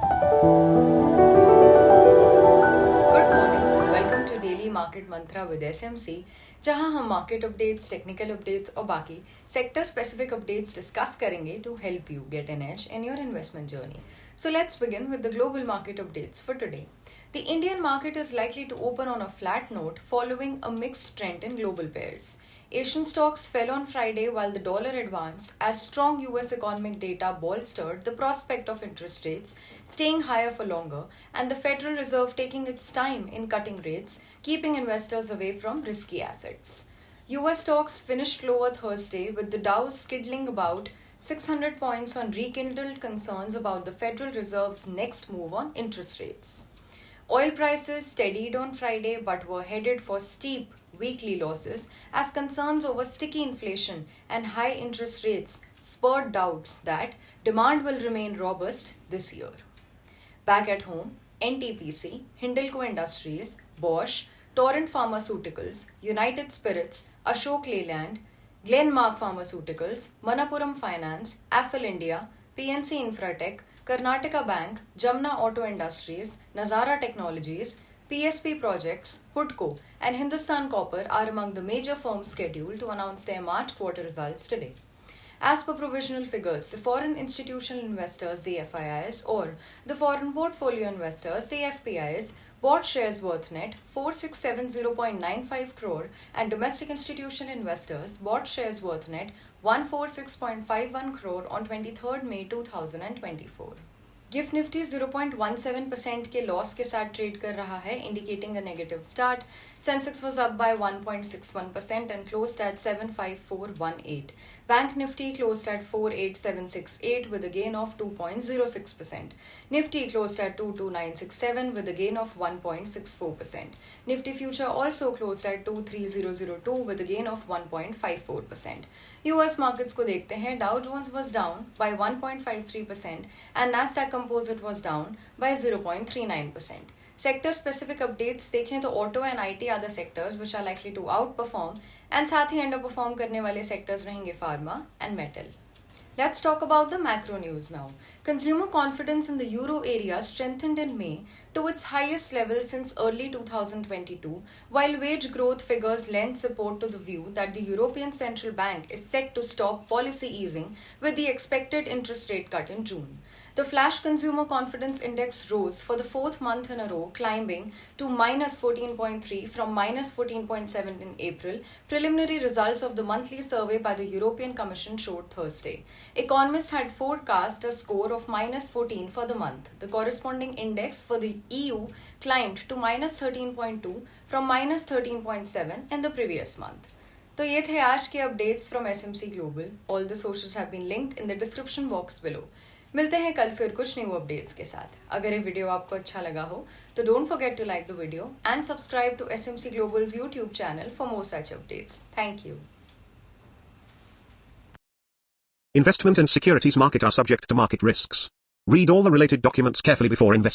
Good morning, welcome to daily market mantra with SMC, जहां हम market updates, technical updates और बाकी sector specific updates discuss करेंगे to help you get an edge in your investment journey. So let's begin with the global market updates for today. The Indian market is likely to open on a flat note following a mixed trend in global pairs. Asian stocks fell on Friday while the dollar advanced as strong US economic data bolstered the prospect of interest rates staying higher for longer and the Federal Reserve taking its time in cutting rates, keeping investors away from risky assets. US stocks finished lower Thursday with the Dow skidding about 600 points on rekindled concerns about the Federal Reserve's next move on interest rates. Oil prices steadied on Friday but were headed for steep weekly losses as concerns over sticky inflation and high interest rates spurred doubts that demand will remain robust this year. Back at home, NTPC, Hindalco Industries, Bosch, Torrent Pharmaceuticals, United Spirits, Ashok Leyland, Glenmark Pharmaceuticals, Manappuram Finance, Affle India, PNC Infratech, Karnataka Bank, Jamna Auto Industries, Nazara Technologies, PSP Projects, Hudco, and Hindustan Copper are among the major firms scheduled to announce their March quarter results today. As per provisional figures, the foreign institutional investors, the FIIs, or the foreign portfolio investors, the FPIs, bought shares worth net 4670.95 crore and domestic institutional investors bought shares worth net 146.51 crore on 23rd May 2024. Gift Nifty 0.17% के loss के साथ trade कर रहा है, indicating a negative start. Sensex was up by 1.61% and closed eight 75418. Bank Nifty closed eight 48768 with a gain of 2.06%. Nifty closed at 22967 with a gain of 1.64%. Nifty future also closed at 23002 with a gain of 1.54%. US markets को देखते हैं. Dow Jones was down by 1.53% and Nasdaq Composite was down by 0.39%. Sector specific updates देखें तो auto and IT are the sectors which are likely to outperform and साथ ही underperform करने वाले sectors रहेंगे pharma and metal. Let's talk about the macro news now. Consumer confidence in the euro area strengthened in May to its highest level since early 2022, while wage growth figures lend support to the view that the European Central Bank is set to stop policy easing with the expected interest rate cut in June. The flash consumer confidence index rose for the fourth month in a row, climbing to minus 14.3 from minus 14.7 in April. Preliminary results of the monthly survey by the European Commission showed Thursday. Economists had forecast a score of minus 14 for the month. The corresponding index for the EU climbed to minus 13.2 from minus 13.7 in the previous month. तो ये थे आज के updates from SMC Global. All the sources have been linked in the description box below. मिलते हैं कल फिर कुछ न्यू अपडेट्स के साथ. अगर ये वीडियो आपको अच्छा लगा हो तो don't forget to like the video and subscribe to SMC Global's YouTube channel for more such updates. Thank you. Investment and securities market are subject to market risks. Read all the related documents carefully before investing.